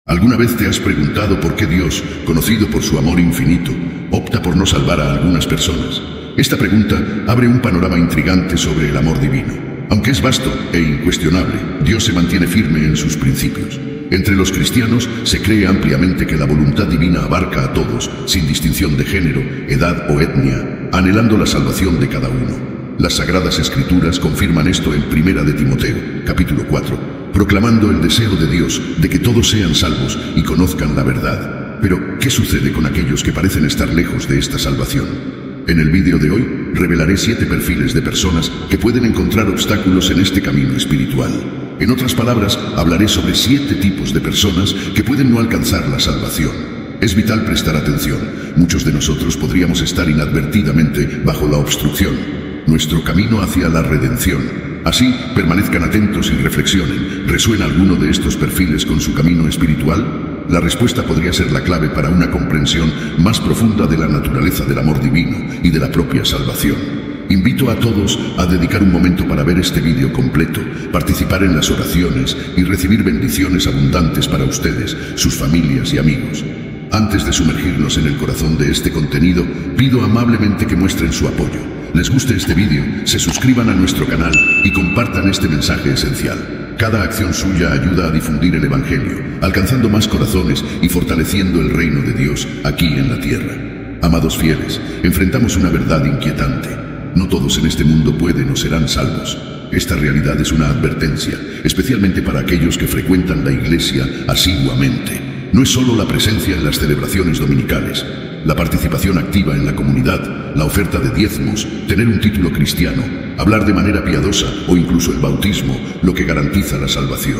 ¿Alguna vez te has preguntado por qué Dios, conocido por su amor infinito, opta por no salvar a algunas personas? Esta pregunta abre un panorama intrigante sobre el amor divino. Aunque es vasto e incuestionable, Dios se mantiene firme en sus principios. Entre los cristianos se cree ampliamente que la voluntad divina abarca a todos, sin distinción de género, edad o etnia, anhelando la salvación de cada uno. Las Sagradas Escrituras confirman esto en 1 de Timoteo, capítulo 4, proclamando el deseo de Dios de que todos sean salvos y conozcan la verdad. Pero, ¿qué sucede con aquellos que parecen estar lejos de esta salvación? En el vídeo de hoy, revelaré 7 perfiles de personas que pueden encontrar obstáculos en este camino espiritual. En otras palabras, hablaré sobre 7 tipos de personas que pueden no alcanzar la salvación. Es vital prestar atención. Muchos de nosotros podríamos estar inadvertidamente bajo la obstrucción, nuestro camino hacia la redención. Así, permanezcan atentos y reflexionen. ¿Resuena alguno de estos perfiles con su camino espiritual? La respuesta podría ser la clave para una comprensión más profunda de la naturaleza del amor divino y de la propia salvación. Invito a todos a dedicar un momento para ver este vídeo completo, participar en las oraciones y recibir bendiciones abundantes para ustedes, sus familias y amigos. Antes de sumergirnos en el corazón de este contenido, pido amablemente que muestren su apoyo. Les guste este vídeo, se suscriban a nuestro canal y compartan este mensaje esencial. Cada acción suya ayuda a difundir el Evangelio, alcanzando más corazones y fortaleciendo el reino de Dios aquí en la tierra. Amados fieles, enfrentamos una verdad inquietante. No todos en este mundo pueden o serán salvos. Esta realidad es una advertencia, especialmente para aquellos que frecuentan la iglesia asiduamente. No es solo la presencia en las celebraciones dominicales, la participación activa en la comunidad, la oferta de diezmos, tener un título cristiano, hablar de manera piadosa o incluso el bautismo, lo que garantiza la salvación.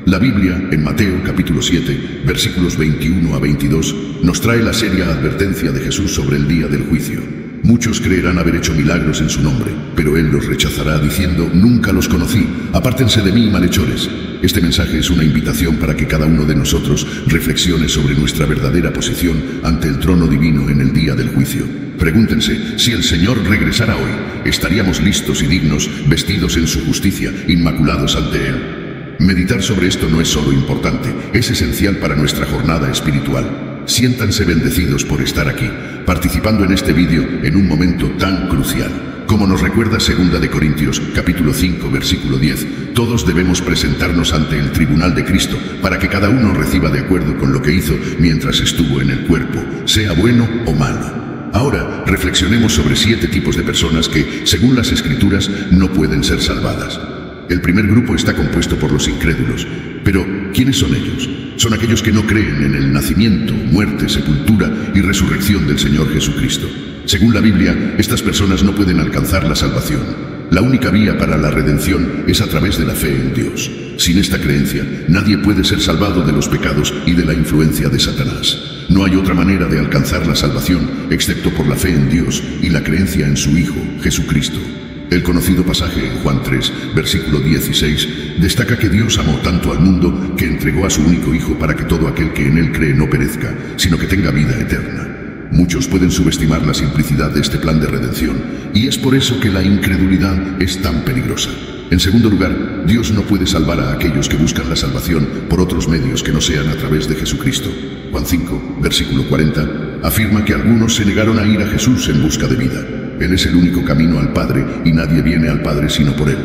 La Biblia, en Mateo capítulo 7, versículos 21 a 22, nos trae la seria advertencia de Jesús sobre el día del juicio. Muchos creerán haber hecho milagros en su nombre, pero Él los rechazará diciendo: nunca los conocí, apártense de mí, malhechores. Este mensaje es una invitación para que cada uno de nosotros reflexione sobre nuestra verdadera posición ante el trono divino en el día del juicio. Pregúntense, si el Señor regresara hoy, ¿estaríamos listos y dignos, vestidos en su justicia, inmaculados ante Él? Meditar sobre esto no es solo importante, es esencial para nuestra jornada espiritual. Siéntanse bendecidos por estar aquí, participando en este vídeo en un momento tan crucial. Como nos recuerda 2 de Corintios, capítulo 5, versículo 10, todos debemos presentarnos ante el tribunal de Cristo para que cada uno reciba de acuerdo con lo que hizo mientras estuvo en el cuerpo, sea bueno o malo. Ahora, reflexionemos sobre 7 tipos de personas que, según las Escrituras, no pueden ser salvadas. El primer grupo está compuesto por los incrédulos. Pero, ¿quiénes son ellos? Son aquellos que no creen en el nacimiento, muerte, sepultura y resurrección del Señor Jesucristo. Según la Biblia, estas personas no pueden alcanzar la salvación. La única vía para la redención es a través de la fe en Dios. Sin esta creencia, nadie puede ser salvado de los pecados y de la influencia de Satanás. No hay otra manera de alcanzar la salvación excepto por la fe en Dios y la creencia en su Hijo, Jesucristo. El conocido pasaje en Juan 3, versículo 16, destaca que Dios amó tanto al mundo que entregó a su único Hijo para que todo aquel que en Él cree no perezca, sino que tenga vida eterna. Muchos pueden subestimar la simplicidad de este plan de redención, y es por eso que la incredulidad es tan peligrosa. En segundo lugar, Dios no puede salvar a aquellos que buscan la salvación por otros medios que no sean a través de Jesucristo. Juan 5, versículo 40, afirma que algunos se negaron a ir a Jesús en busca de vida. Él es el único camino al Padre y nadie viene al Padre sino por Él.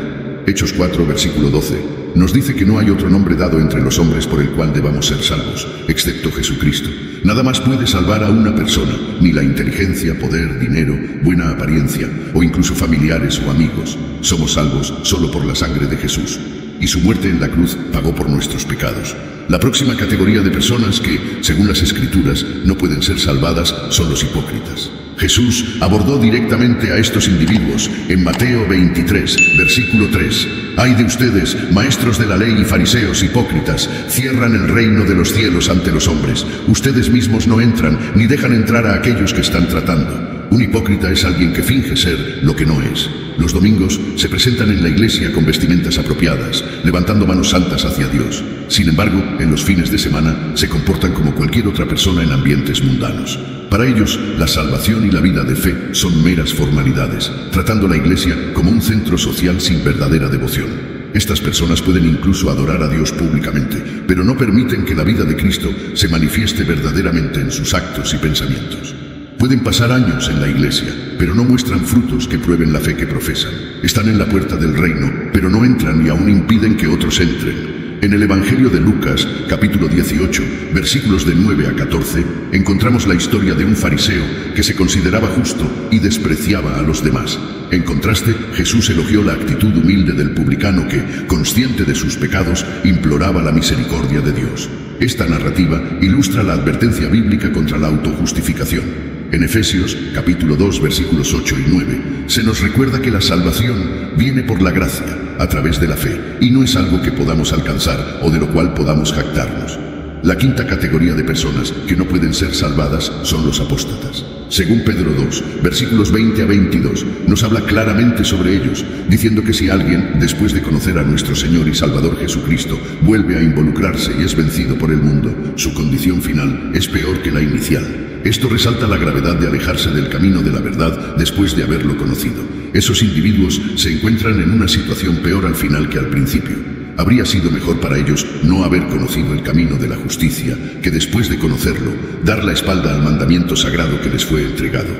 Hechos 4, versículo 12, nos dice que no hay otro nombre dado entre los hombres por el cual debamos ser salvos, excepto Jesucristo. Nada más puede salvar a una persona, ni la inteligencia, poder, dinero, buena apariencia, o incluso familiares o amigos. Somos salvos solo por la sangre de Jesús, y su muerte en la cruz pagó por nuestros pecados. La próxima categoría de personas que, según las Escrituras, no pueden ser salvadas son los hipócritas. Jesús abordó directamente a estos individuos en Mateo 23, versículo 3. «Ay de ustedes, maestros de la ley y fariseos hipócritas, cierran el reino de los cielos ante los hombres. Ustedes mismos no entran, ni dejan entrar a aquellos que están tratando». Un hipócrita es alguien que finge ser lo que no es. Los domingos se presentan en la iglesia con vestimentas apropiadas, levantando manos santas hacia Dios. Sin embargo, en los fines de semana se comportan como cualquier otra persona en ambientes mundanos. Para ellos, la salvación y la vida de fe son meras formalidades, tratando la iglesia como un centro social sin verdadera devoción. Estas personas pueden incluso adorar a Dios públicamente, pero no permiten que la vida de Cristo se manifieste verdaderamente en sus actos y pensamientos. Pueden pasar años en la iglesia, pero no muestran frutos que prueben la fe que profesan. Están en la puerta del reino, pero no entran y aún impiden que otros entren. En el Evangelio de Lucas, capítulo 18, versículos de 9 a 14, encontramos la historia de un fariseo que se consideraba justo y despreciaba a los demás. En contraste, Jesús elogió la actitud humilde del publicano que, consciente de sus pecados, imploraba la misericordia de Dios. Esta narrativa ilustra la advertencia bíblica contra la autojustificación. En Efesios, capítulo 2, versículos 8 y 9, se nos recuerda que la salvación viene por la gracia, a través de la fe, y no es algo que podamos alcanzar o de lo cual podamos jactarnos. La quinta categoría de personas que no pueden ser salvadas son los apóstatas. Según Pedro 2, versículos 20 a 22, nos habla claramente sobre ellos, diciendo que si alguien, después de conocer a nuestro Señor y Salvador Jesucristo, vuelve a involucrarse y es vencido por el mundo, su condición final es peor que la inicial. Esto resalta la gravedad de alejarse del camino de la verdad después de haberlo conocido. Esos individuos se encuentran en una situación peor al final que al principio. Habría sido mejor para ellos no haber conocido el camino de la justicia que después de conocerlo, dar la espalda al mandamiento sagrado que les fue entregado.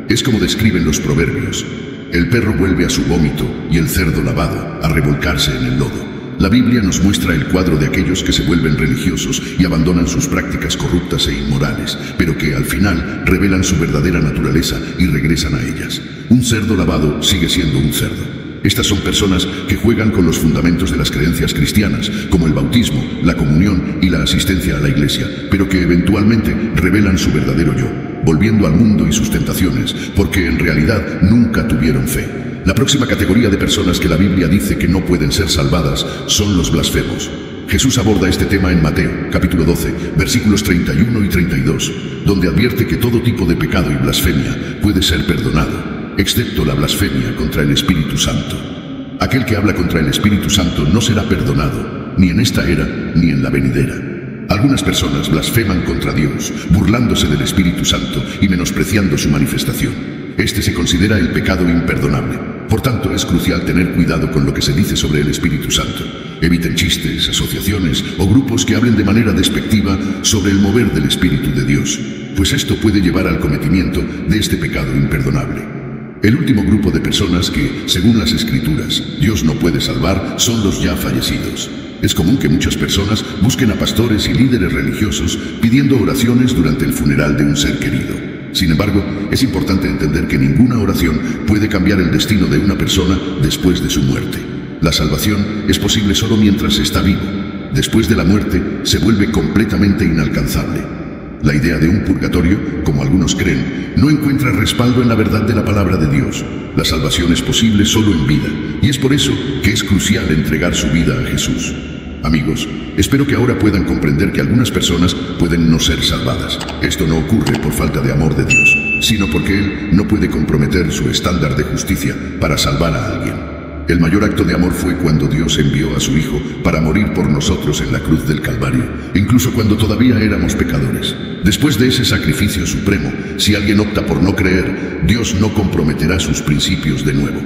Es como describen los proverbios: el perro vuelve a su vómito y el cerdo lavado a revolcarse en el lodo. La Biblia nos muestra el cuadro de aquellos que se vuelven religiosos y abandonan sus prácticas corruptas e inmorales, pero que al final revelan su verdadera naturaleza y regresan a ellas. Un cerdo lavado sigue siendo un cerdo. Estas son personas que juegan con los fundamentos de las creencias cristianas, como el bautismo, la comunión y la asistencia a la iglesia, pero que eventualmente revelan su verdadero yo, volviendo al mundo y sus tentaciones, porque en realidad nunca tuvieron fe. La próxima categoría de personas que la Biblia dice que no pueden ser salvadas son los blasfemos. Jesús aborda este tema en Mateo, capítulo 12, versículos 31 y 32, donde advierte que todo tipo de pecado y blasfemia puede ser perdonado, excepto la blasfemia contra el Espíritu Santo. Aquel que habla contra el Espíritu Santo no será perdonado, ni en esta era, ni en la venidera. Algunas personas blasfeman contra Dios, burlándose del Espíritu Santo y menospreciando su manifestación. Este se considera el pecado imperdonable. Por tanto, es crucial tener cuidado con lo que se dice sobre el Espíritu Santo. Eviten chistes, asociaciones o grupos que hablen de manera despectiva sobre el mover del Espíritu de Dios, pues esto puede llevar al cometimiento de este pecado imperdonable. El último grupo de personas que, según las Escrituras, Dios no puede salvar son los ya fallecidos. Es común que muchas personas busquen a pastores y líderes religiosos pidiendo oraciones durante el funeral de un ser querido. Sin embargo, es importante entender que ninguna oración puede cambiar el destino de una persona después de su muerte. La salvación es posible solo mientras está vivo. Después de la muerte, se vuelve completamente inalcanzable. La idea de un purgatorio, como algunos creen, no encuentra respaldo en la verdad de la palabra de Dios. La salvación es posible solo en vida, y es por eso que es crucial entregar su vida a Jesús. Amigos, espero que ahora puedan comprender que algunas personas pueden no ser salvadas. Esto no ocurre por falta de amor de Dios, sino porque Él no puede comprometer su estándar de justicia para salvar a alguien. El mayor acto de amor fue cuando Dios envió a su Hijo para morir por nosotros en la cruz del Calvario, incluso cuando todavía éramos pecadores. Después de ese sacrificio supremo, si alguien opta por no creer, Dios no comprometerá sus principios de nuevo.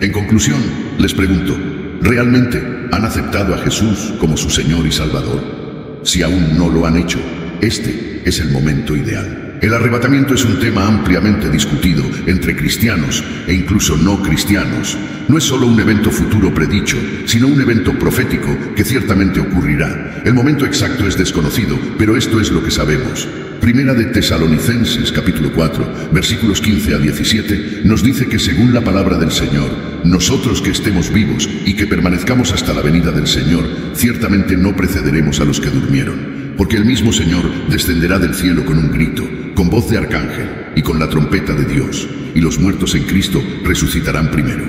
En conclusión, les pregunto, ¿realmente han aceptado a Jesús como su Señor y Salvador? Si aún no lo han hecho, este es el momento ideal. El arrebatamiento es un tema ampliamente discutido entre cristianos e incluso no cristianos. No es solo un evento futuro predicho, sino un evento profético que ciertamente ocurrirá. El momento exacto es desconocido, pero esto es lo que sabemos. Primera de Tesalonicenses, capítulo 4, versículos 15 a 17, nos dice que según la palabra del Señor, nosotros que estemos vivos y que permanezcamos hasta la venida del Señor, ciertamente no precederemos a los que durmieron. Porque el mismo Señor descenderá del cielo con un grito, con voz de arcángel y con la trompeta de Dios, y los muertos en Cristo resucitarán primero.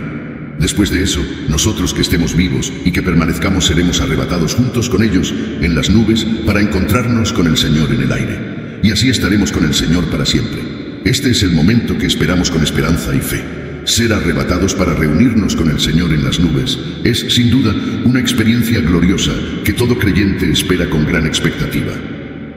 Después de eso, nosotros que estemos vivos y que permanezcamos seremos arrebatados juntos con ellos en las nubes para encontrarnos con el Señor en el aire. Y así estaremos con el Señor para siempre. Este es el momento que esperamos con esperanza y fe. Ser arrebatados para reunirnos con el Señor en las nubes es, sin duda, una experiencia gloriosa que todo creyente espera con gran expectativa.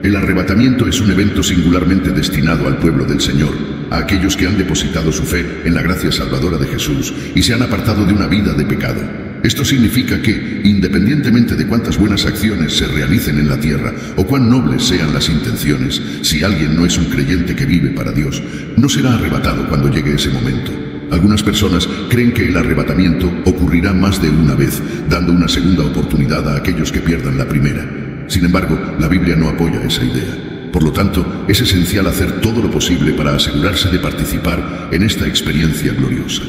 El arrebatamiento es un evento singularmente destinado al pueblo del Señor, a aquellos que han depositado su fe en la gracia salvadora de Jesús y se han apartado de una vida de pecado. Esto significa que, independientemente de cuántas buenas acciones se realicen en la tierra o cuán nobles sean las intenciones, si alguien no es un creyente que vive para Dios, no será arrebatado cuando llegue ese momento. Algunas personas creen que el arrebatamiento ocurrirá más de una vez, dando una segunda oportunidad a aquellos que pierdan la primera. Sin embargo, la Biblia no apoya esa idea. Por lo tanto, es esencial hacer todo lo posible para asegurarse de participar en esta experiencia gloriosa.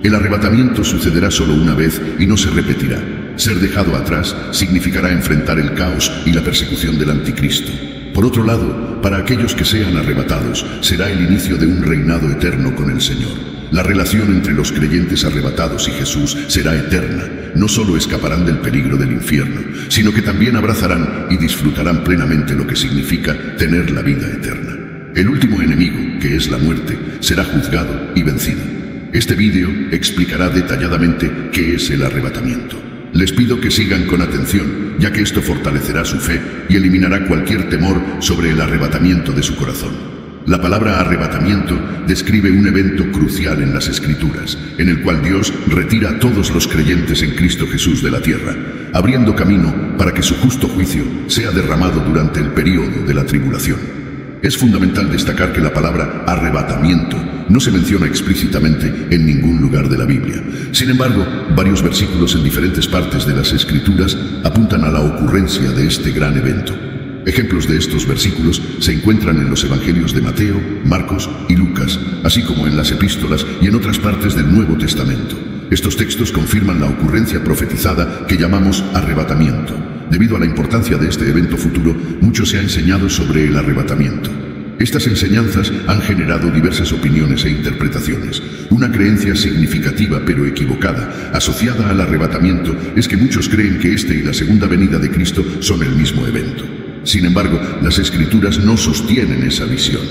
El arrebatamiento sucederá solo una vez y no se repetirá. Ser dejado atrás significará enfrentar el caos y la persecución del anticristo. Por otro lado, para aquellos que sean arrebatados, será el inicio de un reinado eterno con el Señor. La relación entre los creyentes arrebatados y Jesús será eterna. No solo escaparán del peligro del infierno, sino que también abrazarán y disfrutarán plenamente lo que significa tener la vida eterna. El último enemigo, que es la muerte, será juzgado y vencido. Este vídeo explicará detalladamente qué es el arrebatamiento. Les pido que sigan con atención, ya que esto fortalecerá su fe y eliminará cualquier temor sobre el arrebatamiento de su corazón. La palabra arrebatamiento describe un evento crucial en las Escrituras, en el cual Dios retira a todos los creyentes en Cristo Jesús de la tierra, abriendo camino para que su justo juicio sea derramado durante el período de la tribulación. Es fundamental destacar que la palabra arrebatamiento no se menciona explícitamente en ningún lugar de la Biblia. Sin embargo, varios versículos en diferentes partes de las Escrituras apuntan a la ocurrencia de este gran evento. Ejemplos de estos versículos se encuentran en los evangelios de Mateo, Marcos y Lucas, así como en las epístolas y en otras partes del Nuevo Testamento. Estos textos confirman la ocurrencia profetizada que llamamos arrebatamiento. Debido a la importancia de este evento futuro, mucho se ha enseñado sobre el arrebatamiento. Estas enseñanzas han generado diversas opiniones e interpretaciones. Una creencia significativa pero equivocada asociada al arrebatamiento es que muchos creen que este y la segunda venida de Cristo son el mismo evento. Sin embargo, las Escrituras no sostienen esa visión.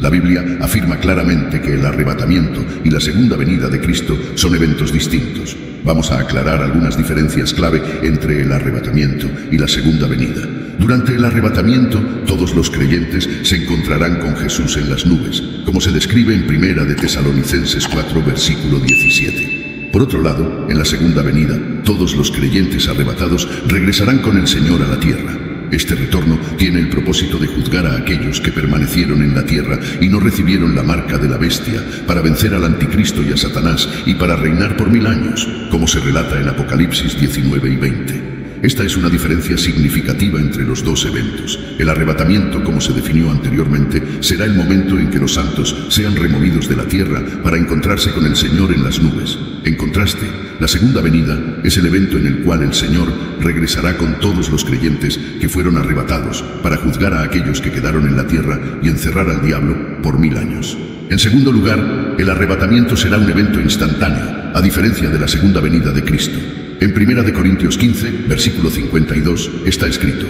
La Biblia afirma claramente que el arrebatamiento y la segunda venida de Cristo son eventos distintos. Vamos a aclarar algunas diferencias clave entre el arrebatamiento y la segunda venida. Durante el arrebatamiento, todos los creyentes se encontrarán con Jesús en las nubes, como se describe en 1 de Tesalonicenses 4, versículo 17. Por otro lado, en la segunda venida, todos los creyentes arrebatados regresarán con el Señor a la tierra. Este retorno tiene el propósito de juzgar a aquellos que permanecieron en la tierra y no recibieron la marca de la bestia, para vencer al anticristo y a Satanás y para reinar por 1000 años, como se relata en Apocalipsis 19 y 20. Esta es una diferencia significativa entre los dos eventos. El arrebatamiento, como se definió anteriormente, será el momento en que los santos sean removidos de la tierra para encontrarse con el Señor en las nubes. En contraste, la segunda venida es el evento en el cual el Señor regresará con todos los creyentes que fueron arrebatados para juzgar a aquellos que quedaron en la tierra y encerrar al diablo por 1000 años. En segundo lugar, el arrebatamiento será un evento instantáneo, a diferencia de la segunda venida de Cristo. En 1 Corintios 15, versículo 52, está escrito: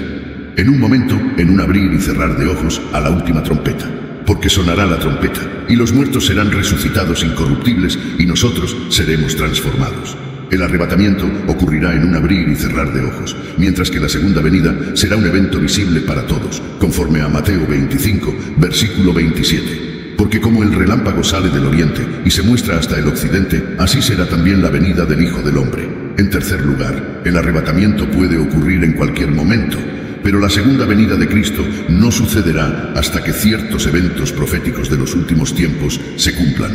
en un momento, en un abrir y cerrar de ojos, a la última trompeta. Porque sonará la trompeta, y los muertos serán resucitados incorruptibles, y nosotros seremos transformados. El arrebatamiento ocurrirá en un abrir y cerrar de ojos, mientras que la segunda venida será un evento visible para todos, conforme a Mateo 25, versículo 27. Porque como el relámpago sale del oriente y se muestra hasta el occidente, así será también la venida del Hijo del Hombre. En tercer lugar, el arrebatamiento puede ocurrir en cualquier momento, pero la segunda venida de Cristo no sucederá hasta que ciertos eventos proféticos de los últimos tiempos se cumplan.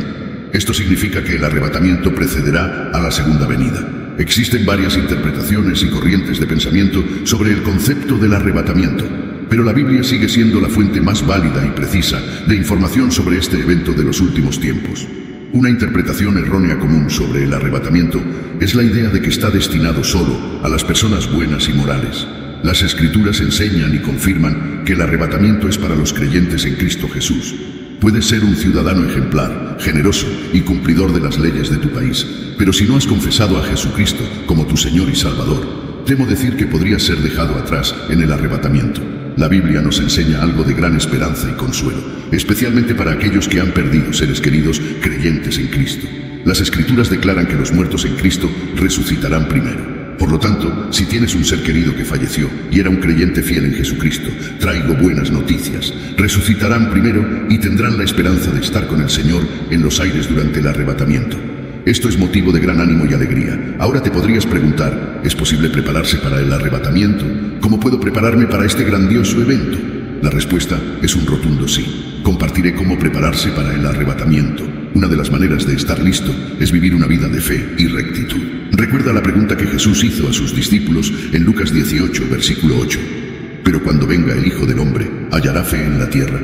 Esto significa que el arrebatamiento precederá a la segunda venida. Existen varias interpretaciones y corrientes de pensamiento sobre el concepto del arrebatamiento, pero la Biblia sigue siendo la fuente más válida y precisa de información sobre este evento de los últimos tiempos. Una interpretación errónea común sobre el arrebatamiento es la idea de que está destinado solo a las personas buenas y morales. Las Escrituras enseñan y confirman que el arrebatamiento es para los creyentes en Cristo Jesús. Puedes ser un ciudadano ejemplar, generoso y cumplidor de las leyes de tu país, pero si no has confesado a Jesucristo como tu Señor y Salvador, temo decir que podrías ser dejado atrás en el arrebatamiento. La Biblia nos enseña algo de gran esperanza y consuelo, especialmente para aquellos que han perdido seres queridos creyentes en Cristo. Las Escrituras declaran que los muertos en Cristo resucitarán primero. Por lo tanto, si tienes un ser querido que falleció y era un creyente fiel en Jesucristo, traigo buenas noticias. Resucitarán primero y tendrán la esperanza de estar con el Señor en los aires durante el arrebatamiento. Esto es motivo de gran ánimo y alegría. Ahora te podrías preguntar, ¿es posible prepararse para el arrebatamiento? ¿Cómo puedo prepararme para este grandioso evento? La respuesta es un rotundo sí. Compartiré cómo prepararse para el arrebatamiento. Una de las maneras de estar listo es vivir una vida de fe y rectitud. Recuerda la pregunta que Jesús hizo a sus discípulos en Lucas 18, versículo 8. Pero cuando venga el Hijo del Hombre, ¿hallará fe en la tierra?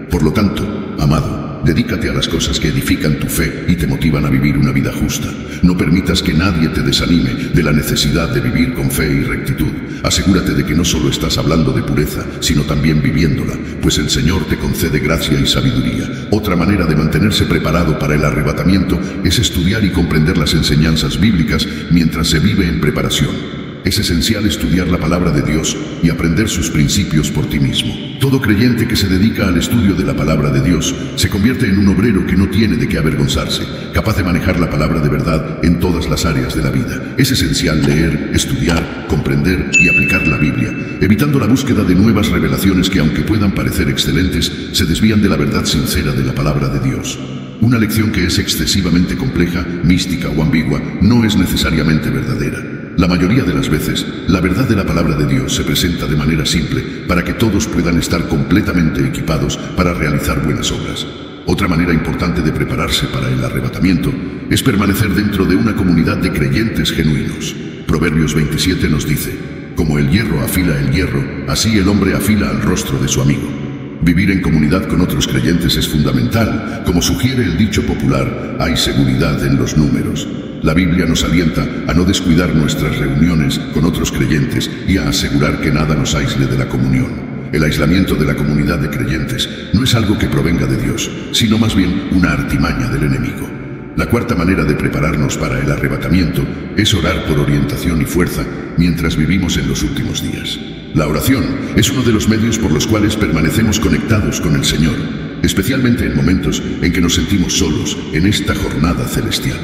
Por lo tanto, amado, dedícate a las cosas que edifican tu fe y te motivan a vivir una vida justa. No permitas que nadie te desanime de la necesidad de vivir con fe y rectitud. Asegúrate de que no solo estás hablando de pureza, sino también viviéndola, pues el Señor te concede gracia y sabiduría. Otra manera de mantenerse preparado para el arrebatamiento es estudiar y comprender las enseñanzas bíblicas mientras se vive en preparación. Es esencial estudiar la palabra de Dios y aprender sus principios por ti mismo. Todo creyente que se dedica al estudio de la palabra de Dios se convierte en un obrero que no tiene de qué avergonzarse, capaz de manejar la palabra de verdad en todas las áreas de la vida. Es esencial leer, estudiar, comprender y aplicar la Biblia, evitando la búsqueda de nuevas revelaciones que, aunque puedan parecer excelentes, se desvían de la verdad sincera de la palabra de Dios. Una lección que es excesivamente compleja, mística o ambigua no es necesariamente verdadera. La mayoría de las veces, la verdad de la palabra de Dios se presenta de manera simple para que todos puedan estar completamente equipados para realizar buenas obras. Otra manera importante de prepararse para el arrebatamiento es permanecer dentro de una comunidad de creyentes genuinos. Proverbios 27 nos dice, como el hierro afila el hierro, así el hombre afila al rostro de su amigo. Vivir en comunidad con otros creyentes es fundamental. Como sugiere el dicho popular, hay seguridad en los números. La Biblia nos alienta a no descuidar nuestras reuniones con otros creyentes y a asegurar que nada nos aísle de la comunión. El aislamiento de la comunidad de creyentes no es algo que provenga de Dios, sino más bien una artimaña del enemigo. La cuarta manera de prepararnos para el arrebatamiento es orar por orientación y fuerza mientras vivimos en los últimos días. La oración es uno de los medios por los cuales permanecemos conectados con el Señor, especialmente en momentos en que nos sentimos solos en esta jornada celestial.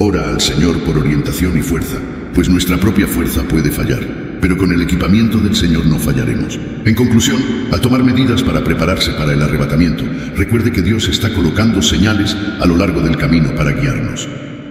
Ora al Señor por orientación y fuerza, pues nuestra propia fuerza puede fallar, pero con el equipamiento del Señor no fallaremos. En conclusión, al tomar medidas para prepararse para el arrebatamiento, recuerde que Dios está colocando señales a lo largo del camino para guiarnos.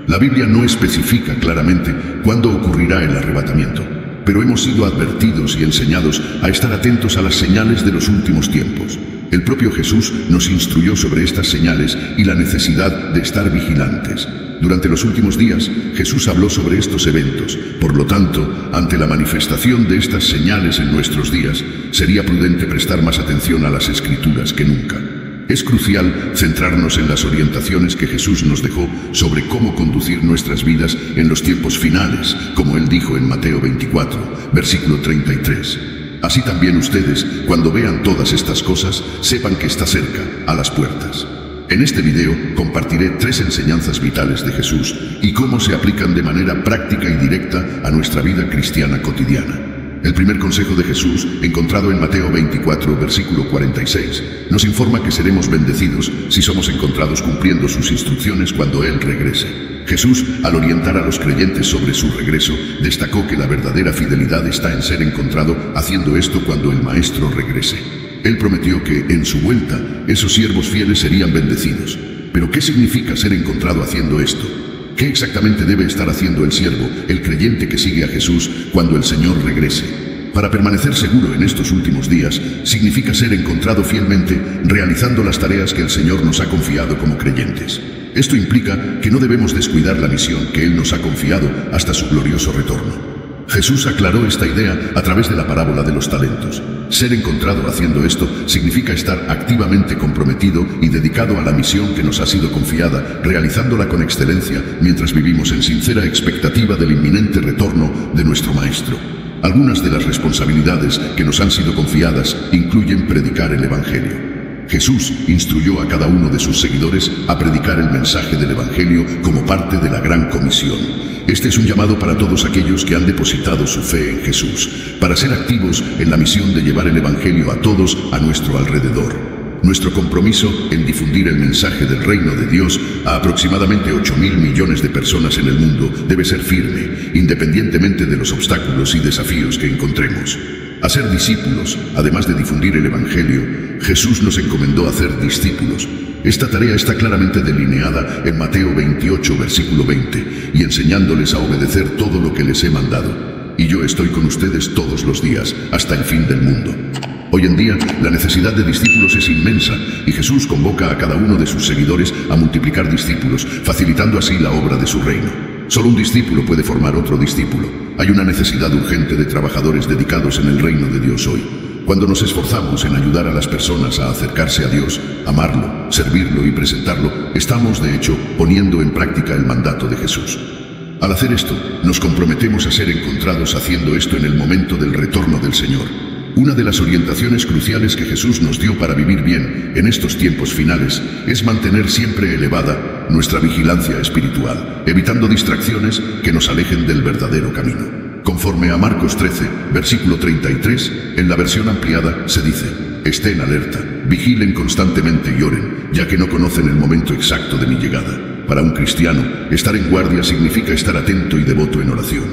La Biblia no especifica claramente cuándo ocurrirá el arrebatamiento, pero hemos sido advertidos y enseñados a estar atentos a las señales de los últimos tiempos. El propio Jesús nos instruyó sobre estas señales y la necesidad de estar vigilantes. Durante los últimos días, Jesús habló sobre estos eventos. Por lo tanto, ante la manifestación de estas señales en nuestros días, sería prudente prestar más atención a las Escrituras que nunca. Es crucial centrarnos en las orientaciones que Jesús nos dejó sobre cómo conducir nuestras vidas en los tiempos finales, como Él dijo en Mateo 24, versículo 33. Así también ustedes, cuando vean todas estas cosas, sepan que está cerca, a las puertas. En este video compartiré 3 enseñanzas vitales de Jesús y cómo se aplican de manera práctica y directa a nuestra vida cristiana cotidiana. El primer consejo de Jesús, encontrado en Mateo 24, versículo 46, nos informa que seremos bendecidos si somos encontrados cumpliendo sus instrucciones cuando Él regrese. Jesús, al orientar a los creyentes sobre su regreso, destacó que la verdadera fidelidad está en ser encontrado haciendo esto cuando el Maestro regrese. Él prometió que, en su vuelta, esos siervos fieles serían bendecidos. ¿Pero qué significa ser encontrado haciendo esto? ¿Qué exactamente debe estar haciendo el siervo, el creyente que sigue a Jesús, cuando el Señor regrese? Para permanecer seguro en estos últimos días, significa ser encontrado fielmente, realizando las tareas que el Señor nos ha confiado como creyentes. Esto implica que no debemos descuidar la misión que Él nos ha confiado hasta su glorioso retorno. Jesús aclaró esta idea a través de la parábola de los talentos. Ser encontrado haciendo esto significa estar activamente comprometido y dedicado a la misión que nos ha sido confiada, realizándola con excelencia mientras vivimos en sincera expectativa del inminente retorno de nuestro Maestro. Algunas de las responsabilidades que nos han sido confiadas incluyen predicar el Evangelio. Jesús instruyó a cada uno de sus seguidores a predicar el mensaje del Evangelio como parte de la Gran Comisión. Este es un llamado para todos aquellos que han depositado su fe en Jesús, para ser activos en la misión de llevar el Evangelio a todos a nuestro alrededor. Nuestro compromiso en difundir el mensaje del reino de Dios a aproximadamente 8.000 millones de personas en el mundo debe ser firme, independientemente de los obstáculos y desafíos que encontremos. A ser discípulos, además de difundir el Evangelio, Jesús nos encomendó a hacer discípulos. Esta tarea está claramente delineada en Mateo 28, versículo 20, y enseñándoles a obedecer todo lo que les he mandado. Y yo estoy con ustedes todos los días, hasta el fin del mundo. Hoy en día, la necesidad de discípulos es inmensa, y Jesús convoca a cada uno de sus seguidores a multiplicar discípulos, facilitando así la obra de su reino. Solo un discípulo puede formar otro discípulo. Hay una necesidad urgente de trabajadores dedicados en el reino de Dios hoy. Cuando nos esforzamos en ayudar a las personas a acercarse a Dios, amarlo, servirlo y presentarlo, estamos, de hecho, poniendo en práctica el mandato de Jesús. Al hacer esto, nos comprometemos a ser encontrados haciendo esto en el momento del retorno del Señor. Una de las orientaciones cruciales que Jesús nos dio para vivir bien en estos tiempos finales es mantener siempre elevada nuestra vigilancia espiritual, evitando distracciones que nos alejen del verdadero camino. Conforme a Marcos 13, versículo 33, en la versión ampliada se dice: estén alerta, vigilen constantemente y oren, ya que no conocen el momento exacto de mi llegada. Para un cristiano, estar en guardia significa estar atento y devoto en oración.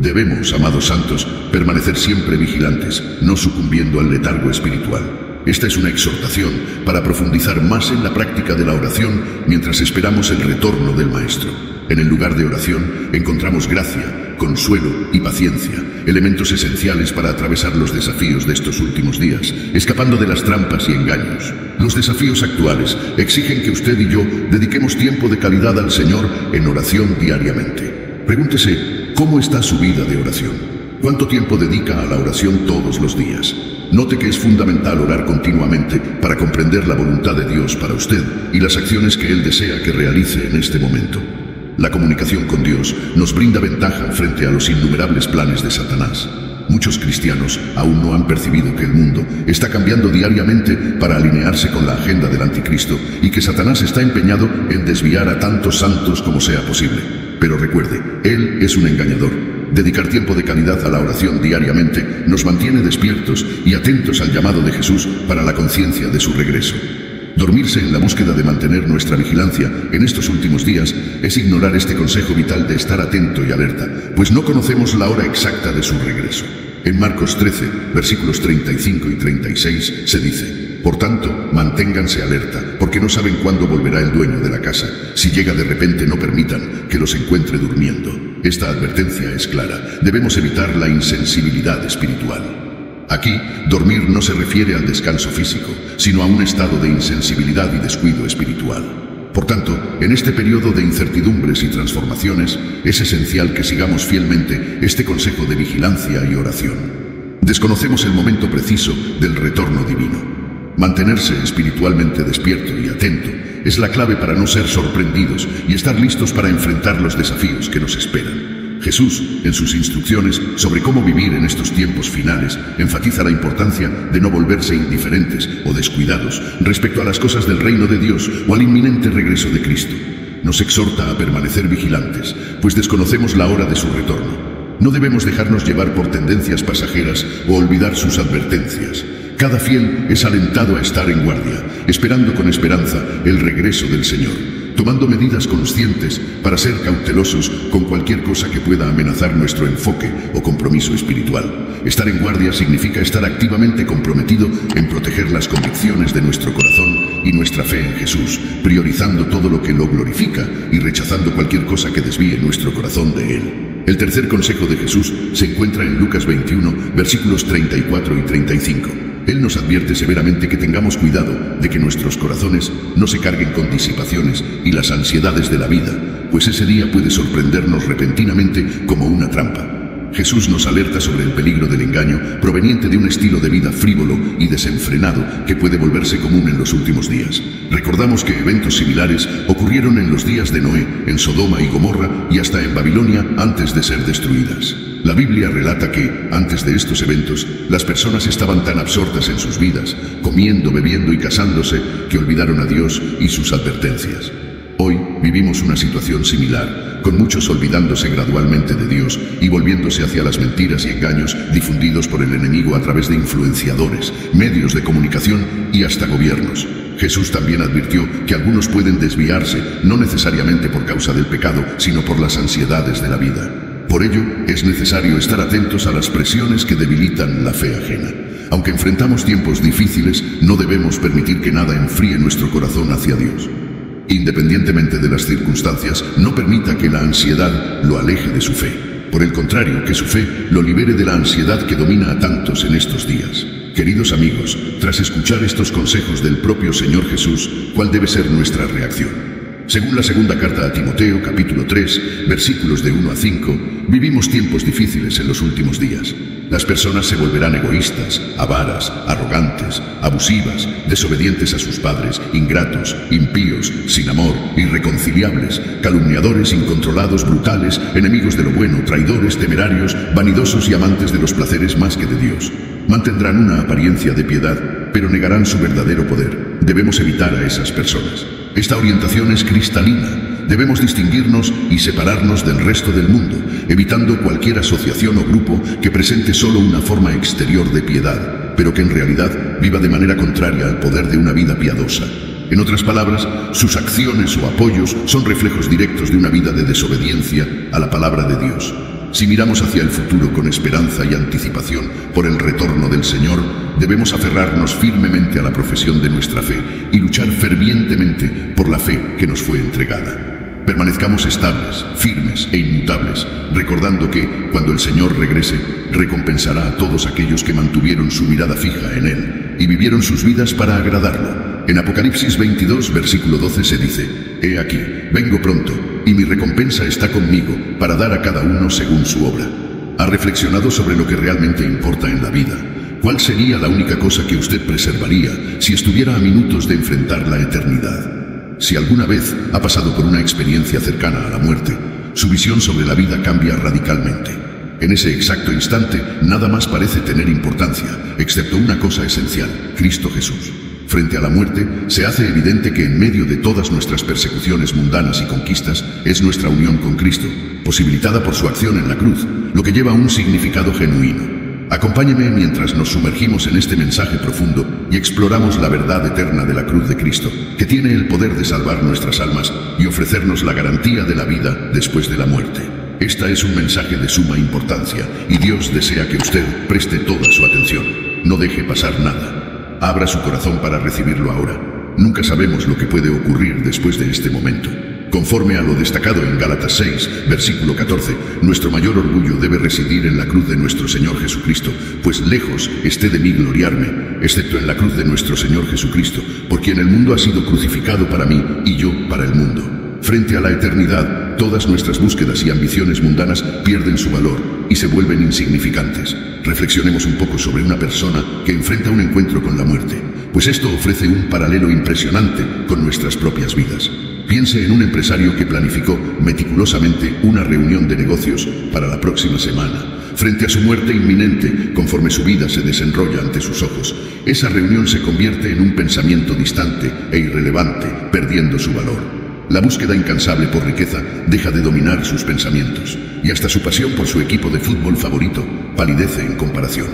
Debemos, amados santos, permanecer siempre vigilantes, no sucumbiendo al letargo espiritual. Esta es una exhortación para profundizar más en la práctica de la oración mientras esperamos el retorno del Maestro. En el lugar de oración encontramos gracia, consuelo y paciencia, elementos esenciales para atravesar los desafíos de estos últimos días, escapando de las trampas y engaños. Los desafíos actuales exigen que usted y yo dediquemos tiempo de calidad al Señor en oración diariamente. Pregúntese, ¿cómo está su vida de oración? ¿Cuánto tiempo dedica a la oración todos los días? Note que es fundamental orar continuamente para comprender la voluntad de Dios para usted y las acciones que Él desea que realice en este momento. La comunicación con Dios nos brinda ventaja frente a los innumerables planes de Satanás. Muchos cristianos aún no han percibido que el mundo está cambiando diariamente para alinearse con la agenda del anticristo y que Satanás está empeñado en desviar a tantos santos como sea posible. Pero recuerde, Él es un engañador. Dedicar tiempo de calidad a la oración diariamente nos mantiene despiertos y atentos al llamado de Jesús para la conciencia de su regreso. Dormirse en la búsqueda de mantener nuestra vigilancia en estos últimos días es ignorar este consejo vital de estar atento y alerta, pues no conocemos la hora exacta de su regreso. En Marcos 13, versículos 35 y 36 se dice: por tanto, manténganse alerta, porque no saben cuándo volverá el dueño de la casa. Si llega de repente, no permitan que los encuentre durmiendo. Esta advertencia es clara. Debemos evitar la insensibilidad espiritual. Aquí, dormir no se refiere al descanso físico, sino a un estado de insensibilidad y descuido espiritual. Por tanto, en este periodo de incertidumbres y transformaciones, es esencial que sigamos fielmente este consejo de vigilancia y oración. Desconocemos el momento preciso del retorno divino. Mantenerse espiritualmente despierto y atento es la clave para no ser sorprendidos y estar listos para enfrentar los desafíos que nos esperan. Jesús, en sus instrucciones sobre cómo vivir en estos tiempos finales, enfatiza la importancia de no volverse indiferentes o descuidados respecto a las cosas del reino de Dios o al inminente regreso de Cristo. Nos exhorta a permanecer vigilantes, pues desconocemos la hora de su retorno. No debemos dejarnos llevar por tendencias pasajeras o olvidar sus advertencias. Cada fiel es alentado a estar en guardia, esperando con esperanza el regreso del Señor, tomando medidas conscientes para ser cautelosos con cualquier cosa que pueda amenazar nuestro enfoque o compromiso espiritual. Estar en guardia significa estar activamente comprometido en proteger las convicciones de nuestro corazón y nuestra fe en Jesús, priorizando todo lo que lo glorifica y rechazando cualquier cosa que desvíe nuestro corazón de Él. El tercer consejo de Jesús se encuentra en Lucas 21, versículos 34 y 35. Él nos advierte severamente que tengamos cuidado de que nuestros corazones no se carguen con disipaciones y las ansiedades de la vida, pues ese día puede sorprendernos repentinamente como una trampa. Jesús nos alerta sobre el peligro del engaño proveniente de un estilo de vida frívolo y desenfrenado que puede volverse común en los últimos días. Recordamos que eventos similares ocurrieron en los días de Noé, en Sodoma y Gomorra y hasta en Babilonia antes de ser destruidas. La Biblia relata que, antes de estos eventos, las personas estaban tan absortas en sus vidas, comiendo, bebiendo y casándose, que olvidaron a Dios y sus advertencias. Hoy vivimos una situación similar, con muchos olvidándose gradualmente de Dios y volviéndose hacia las mentiras y engaños difundidos por el enemigo a través de influenciadores, medios de comunicación y hasta gobiernos. Jesús también advirtió que algunos pueden desviarse, no necesariamente por causa del pecado, sino por las ansiedades de la vida. Por ello, es necesario estar atentos a las presiones que debilitan la fe ajena. Aunque enfrentamos tiempos difíciles, no debemos permitir que nada enfríe nuestro corazón hacia Dios. Independientemente de las circunstancias, no permita que la ansiedad lo aleje de su fe. Por el contrario, que su fe lo libere de la ansiedad que domina a tantos en estos días. Queridos amigos, tras escuchar estos consejos del propio Señor Jesús, ¿cuál debe ser nuestra reacción? Según la segunda carta a Timoteo, capítulo 3, versículos de 1 a 5, vivimos tiempos difíciles en los últimos días. Las personas se volverán egoístas, avaras, arrogantes, abusivas, desobedientes a sus padres, ingratos, impíos, sin amor, irreconciliables, calumniadores, incontrolados, brutales, enemigos de lo bueno, traidores, temerarios, vanidosos y amantes de los placeres más que de Dios. Mantendrán una apariencia de piedad, pero negarán su verdadero poder. Debemos evitar a esas personas. Esta orientación es cristalina. Debemos distinguirnos y separarnos del resto del mundo, evitando cualquier asociación o grupo que presente solo una forma exterior de piedad, pero que en realidad viva de manera contraria al poder de una vida piadosa. En otras palabras, sus acciones o apoyos son reflejos directos de una vida de desobediencia a la palabra de Dios. Si miramos hacia el futuro con esperanza y anticipación por el retorno del Señor, debemos aferrarnos firmemente a la profesión de nuestra fe y luchar fervientemente por la fe que nos fue entregada. Permanezcamos estables, firmes e inmutables, recordando que, cuando el Señor regrese, recompensará a todos aquellos que mantuvieron su mirada fija en Él y vivieron sus vidas para agradarlo. En Apocalipsis 22, versículo 12 se dice: «He aquí, vengo pronto, y mi recompensa está conmigo, para dar a cada uno según su obra». ¿Ha reflexionado sobre lo que realmente importa en la vida? ¿Cuál sería la única cosa que usted preservaría si estuviera a minutos de enfrentar la eternidad? Si alguna vez ha pasado por una experiencia cercana a la muerte, su visión sobre la vida cambia radicalmente. En ese exacto instante, nada más parece tener importancia, excepto una cosa esencial: Cristo Jesús. Frente a la muerte, se hace evidente que en medio de todas nuestras persecuciones mundanas y conquistas, es nuestra unión con Cristo, posibilitada por su acción en la cruz, lo que lleva un significado genuino. Acompáñeme mientras nos sumergimos en este mensaje profundo y exploramos la verdad eterna de la cruz de Cristo, que tiene el poder de salvar nuestras almas y ofrecernos la garantía de la vida después de la muerte. Esta es un mensaje de suma importancia y Dios desea que usted preste toda su atención. No deje pasar nada. Abra su corazón para recibirlo ahora. Nunca sabemos lo que puede ocurrir después de este momento. Conforme a lo destacado en Gálatas 6, versículo 14, nuestro mayor orgullo debe residir en la cruz de nuestro Señor Jesucristo, pues lejos esté de mí gloriarme, excepto en la cruz de nuestro Señor Jesucristo, por quien el mundo ha sido crucificado para mí y yo para el mundo. Frente a la eternidad, todas nuestras búsquedas y ambiciones mundanas pierden su valor y se vuelven insignificantes. Reflexionemos un poco sobre una persona que enfrenta un encuentro con la muerte, pues esto ofrece un paralelo impresionante con nuestras propias vidas. Piense en un empresario que planificó meticulosamente una reunión de negocios para la próxima semana. Frente a su muerte inminente, conforme su vida se desenrolla ante sus ojos, esa reunión se convierte en un pensamiento distante e irrelevante, perdiendo su valor. La búsqueda incansable por riqueza deja de dominar sus pensamientos, y hasta su pasión por su equipo de fútbol favorito palidece en comparación.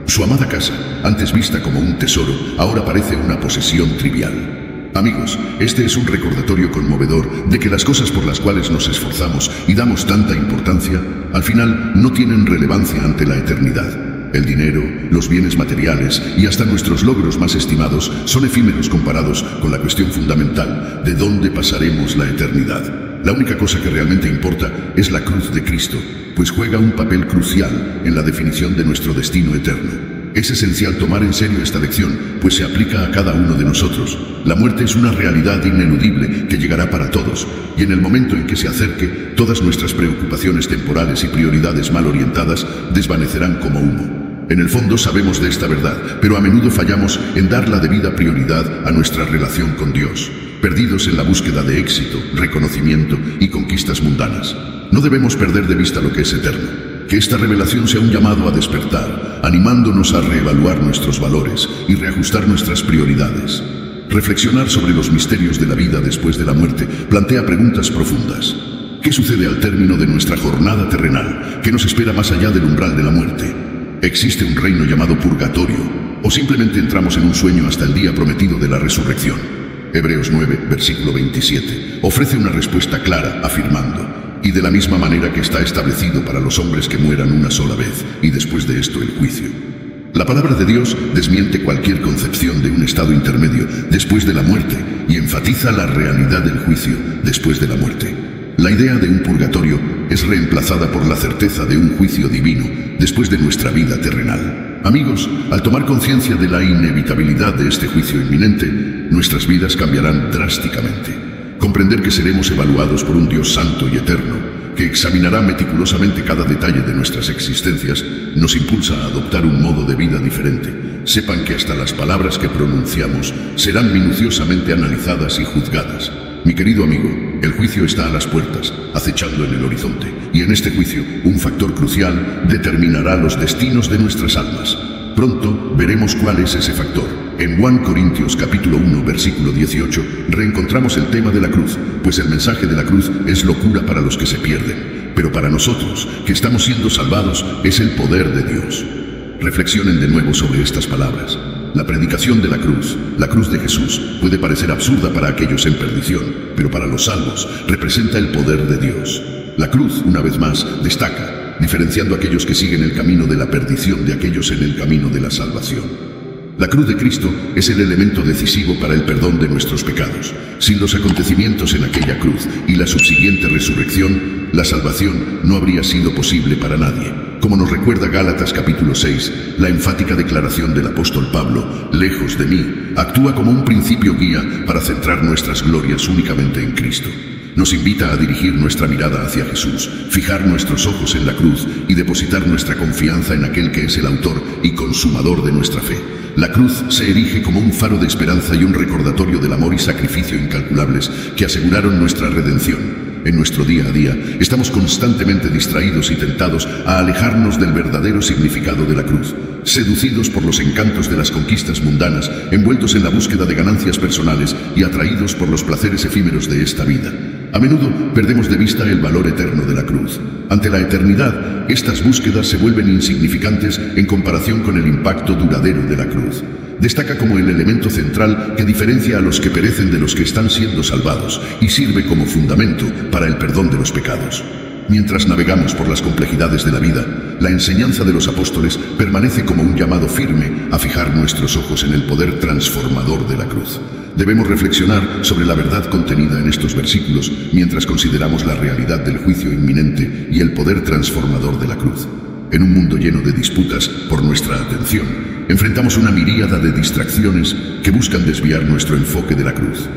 Su amada casa, antes vista como un tesoro, ahora parece una posesión trivial. Amigos, este es un recordatorio conmovedor de que las cosas por las cuales nos esforzamos y damos tanta importancia, al final no tienen relevancia ante la eternidad. El dinero, los bienes materiales y hasta nuestros logros más estimados son efímeros comparados con la cuestión fundamental de dónde pasaremos la eternidad. La única cosa que realmente importa es la cruz de Cristo, pues juega un papel crucial en la definición de nuestro destino eterno. Es esencial tomar en serio esta lección, pues se aplica a cada uno de nosotros. La muerte es una realidad ineludible que llegará para todos, y en el momento en que se acerque, todas nuestras preocupaciones temporales y prioridades mal orientadas desvanecerán como humo. En el fondo sabemos de esta verdad, pero a menudo fallamos en dar la debida prioridad a nuestra relación con Dios, perdidos en la búsqueda de éxito, reconocimiento y conquistas mundanas. No debemos perder de vista lo que es eterno. Que esta revelación sea un llamado a despertar, animándonos a reevaluar nuestros valores y reajustar nuestras prioridades. Reflexionar sobre los misterios de la vida después de la muerte plantea preguntas profundas. ¿Qué sucede al término de nuestra jornada terrenal? ¿Qué nos espera más allá del umbral de la muerte? ¿Existe un reino llamado purgatorio? ¿O simplemente entramos en un sueño hasta el día prometido de la resurrección? Hebreos 9, versículo 27, ofrece una respuesta clara afirmando: y de la misma manera que está establecido para los hombres que mueran una sola vez, y después de esto el juicio. La palabra de Dios desmiente cualquier concepción de un estado intermedio después de la muerte y enfatiza la realidad del juicio después de la muerte. La idea de un purgatorio es reemplazada por la certeza de un juicio divino después de nuestra vida terrenal. Amigos, al tomar conciencia de la inevitabilidad de este juicio inminente, nuestras vidas cambiarán drásticamente. Comprender que seremos evaluados por un Dios santo y eterno, que examinará meticulosamente cada detalle de nuestras existencias, nos impulsa a adoptar un modo de vida diferente. Sepan que hasta las palabras que pronunciamos serán minuciosamente analizadas y juzgadas. Mi querido amigo, el juicio está a las puertas, acechando en el horizonte, y en este juicio, un factor crucial determinará los destinos de nuestras almas. Pronto veremos cuál es ese factor. En 1 Corintios capítulo 1, versículo 18, reencontramos el tema de la cruz, pues el mensaje de la cruz es locura para los que se pierden, pero para nosotros, que estamos siendo salvados, es el poder de Dios. Reflexionen de nuevo sobre estas palabras. La predicación de la cruz de Jesús, puede parecer absurda para aquellos en perdición, pero para los salvos representa el poder de Dios. La cruz, una vez más, destaca, diferenciando a aquellos que siguen el camino de la perdición de aquellos en el camino de la salvación. La cruz de Cristo es el elemento decisivo para el perdón de nuestros pecados. Sin los acontecimientos en aquella cruz y la subsiguiente resurrección, la salvación no habría sido posible para nadie. Como nos recuerda Gálatas capítulo 6, la enfática declaración del apóstol Pablo, lejos de mí, actúa como un principio guía para centrar nuestras glorias únicamente en Cristo. Nos invita a dirigir nuestra mirada hacia Jesús, fijar nuestros ojos en la cruz y depositar nuestra confianza en aquel que es el autor y consumador de nuestra fe. La cruz se erige como un faro de esperanza y un recordatorio del amor y sacrificio incalculables que aseguraron nuestra redención. En nuestro día a día, estamos constantemente distraídos y tentados a alejarnos del verdadero significado de la cruz, seducidos por los encantos de las conquistas mundanas, envueltos en la búsqueda de ganancias personales y atraídos por los placeres efímeros de esta vida. A menudo perdemos de vista el valor eterno de la cruz. Ante la eternidad, estas búsquedas se vuelven insignificantes en comparación con el impacto duradero de la cruz. Destaca como el elemento central que diferencia a los que perecen de los que están siendo salvados y sirve como fundamento para el perdón de los pecados. Mientras navegamos por las complejidades de la vida, la enseñanza de los apóstoles permanece como un llamado firme a fijar nuestros ojos en el poder transformador de la cruz. Debemos reflexionar sobre la verdad contenida en estos versículos mientras consideramos la realidad del juicio inminente y el poder transformador de la cruz. En un mundo lleno de disputas por nuestra atención, enfrentamos una miríada de distracciones que buscan desviar nuestro enfoque de la cruz.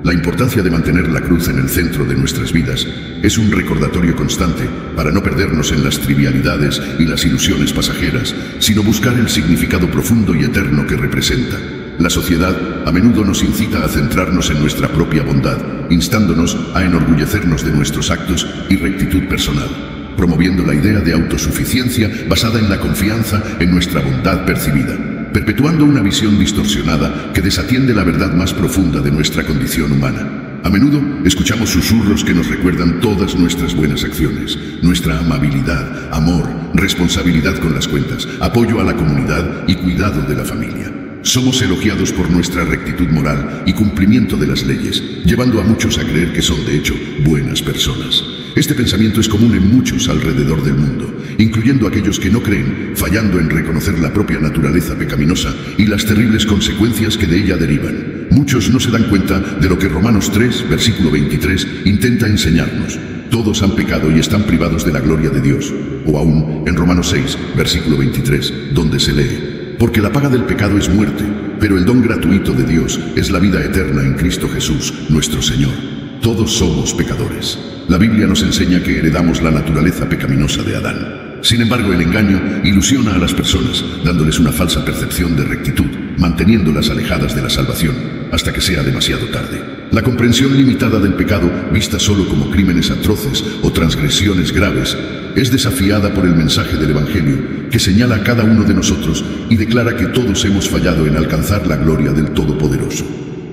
La importancia de mantener la cruz en el centro de nuestras vidas es un recordatorio constante para no perdernos en las trivialidades y las ilusiones pasajeras, sino buscar el significado profundo y eterno que representa. La sociedad a menudo nos incita a centrarnos en nuestra propia bondad, instándonos a enorgullecernos de nuestros actos y rectitud personal, promoviendo la idea de autosuficiencia basada en la confianza en nuestra bondad percibida, perpetuando una visión distorsionada que desatiende la verdad más profunda de nuestra condición humana. A menudo escuchamos susurros que nos recuerdan todas nuestras buenas acciones, nuestra amabilidad, amor, responsabilidad con las cuentas, apoyo a la comunidad y cuidado de la familia. Somos elogiados por nuestra rectitud moral y cumplimiento de las leyes, llevando a muchos a creer que son de hecho buenas personas. Este pensamiento es común en muchos alrededor del mundo, incluyendo aquellos que no creen, fallando en reconocer la propia naturaleza pecaminosa y las terribles consecuencias que de ella derivan. Muchos no se dan cuenta de lo que Romanos 3, versículo 23, intenta enseñarnos. Todos han pecado y están privados de la gloria de Dios. O aún en Romanos 6, versículo 23, donde se lee: porque la paga del pecado es muerte, pero el don gratuito de Dios es la vida eterna en Cristo Jesús, nuestro Señor. Todos somos pecadores. La Biblia nos enseña que heredamos la naturaleza pecaminosa de Adán. Sin embargo, el engaño ilusiona a las personas, dándoles una falsa percepción de rectitud, manteniéndolas alejadas de la salvación, hasta que sea demasiado tarde. La comprensión limitada del pecado, vista solo como crímenes atroces o transgresiones graves, es desafiada por el mensaje del Evangelio, que señala a cada uno de nosotros y declara que todos hemos fallado en alcanzar la gloria del Todopoderoso.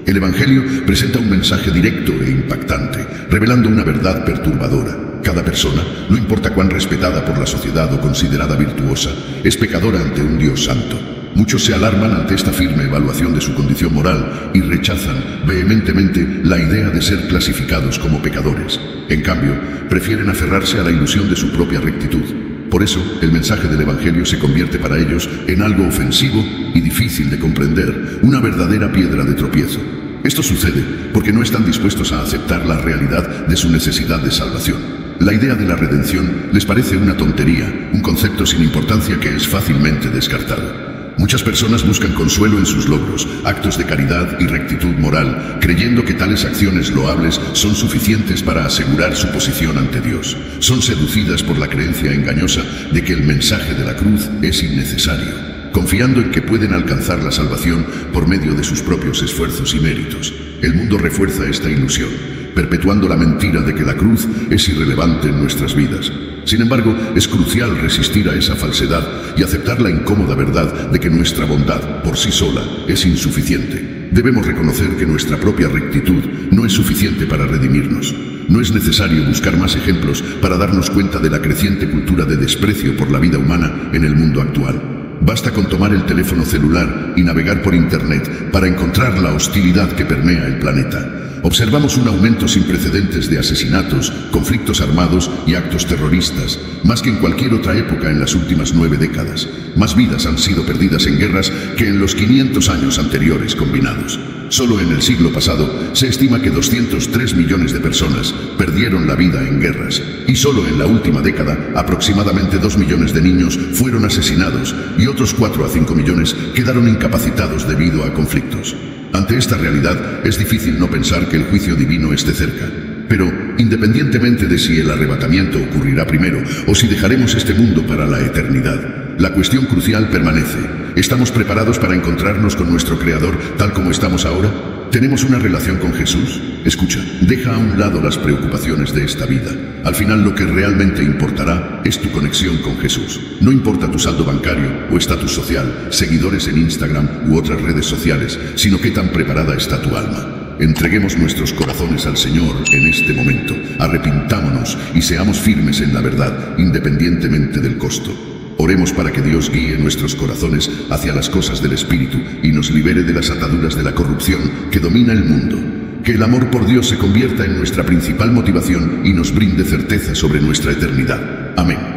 El Evangelio presenta un mensaje directo e impactante, revelando una verdad perturbadora. Cada persona, no importa cuán respetada por la sociedad o considerada virtuosa, es pecadora ante un Dios santo. Muchos se alarman ante esta firme evaluación de su condición moral y rechazan vehementemente la idea de ser clasificados como pecadores. En cambio, prefieren aferrarse a la ilusión de su propia rectitud. Por eso, el mensaje del Evangelio se convierte para ellos en algo ofensivo y difícil de comprender, una verdadera piedra de tropiezo. Esto sucede porque no están dispuestos a aceptar la realidad de su necesidad de salvación. La idea de la redención les parece una tontería, un concepto sin importancia que es fácilmente descartado. Muchas personas buscan consuelo en sus logros, actos de caridad y rectitud moral, creyendo que tales acciones loables son suficientes para asegurar su posición ante Dios. Son seducidas por la creencia engañosa de que el mensaje de la cruz es innecesario, confiando en que pueden alcanzar la salvación por medio de sus propios esfuerzos y méritos. El mundo refuerza esta ilusión, perpetuando la mentira de que la cruz es irrelevante en nuestras vidas. Sin embargo, es crucial resistir a esa falsedad y aceptar la incómoda verdad de que nuestra bondad, por sí sola, es insuficiente. Debemos reconocer que nuestra propia rectitud no es suficiente para redimirnos. No es necesario buscar más ejemplos para darnos cuenta de la creciente cultura de desprecio por la vida humana en el mundo actual. Basta con tomar el teléfono celular y navegar por Internet para encontrar la hostilidad que permea el planeta. Observamos un aumento sin precedentes de asesinatos, conflictos armados y actos terroristas, más que en cualquier otra época en las últimas 9 décadas. Más vidas han sido perdidas en guerras que en los 500 años anteriores combinados. Solo en el siglo pasado se estima que 203 millones de personas perdieron la vida en guerras, y solo en la última década aproximadamente 2 millones de niños fueron asesinados y otros 4 a 5 millones quedaron incapacitados debido a conflictos. Ante esta realidad es difícil no pensar que el juicio divino esté cerca. Pero, independientemente de si el arrebatamiento ocurrirá primero o si dejaremos este mundo para la eternidad, la cuestión crucial permanece. ¿Estamos preparados para encontrarnos con nuestro Creador tal como estamos ahora? ¿Tenemos una relación con Jesús? Escucha, deja a un lado las preocupaciones de esta vida. Al final lo que realmente importará es tu conexión con Jesús. No importa tu saldo bancario o estatus social, seguidores en Instagram u otras redes sociales, sino qué tan preparada está tu alma. Entreguemos nuestros corazones al Señor en este momento. Arrepintámonos y seamos firmes en la verdad, independientemente del costo. Oremos para que Dios guíe nuestros corazones hacia las cosas del Espíritu y nos libere de las ataduras de la corrupción que domina el mundo. Que el amor por Dios se convierta en nuestra principal motivación y nos brinde certeza sobre nuestra eternidad. Amén.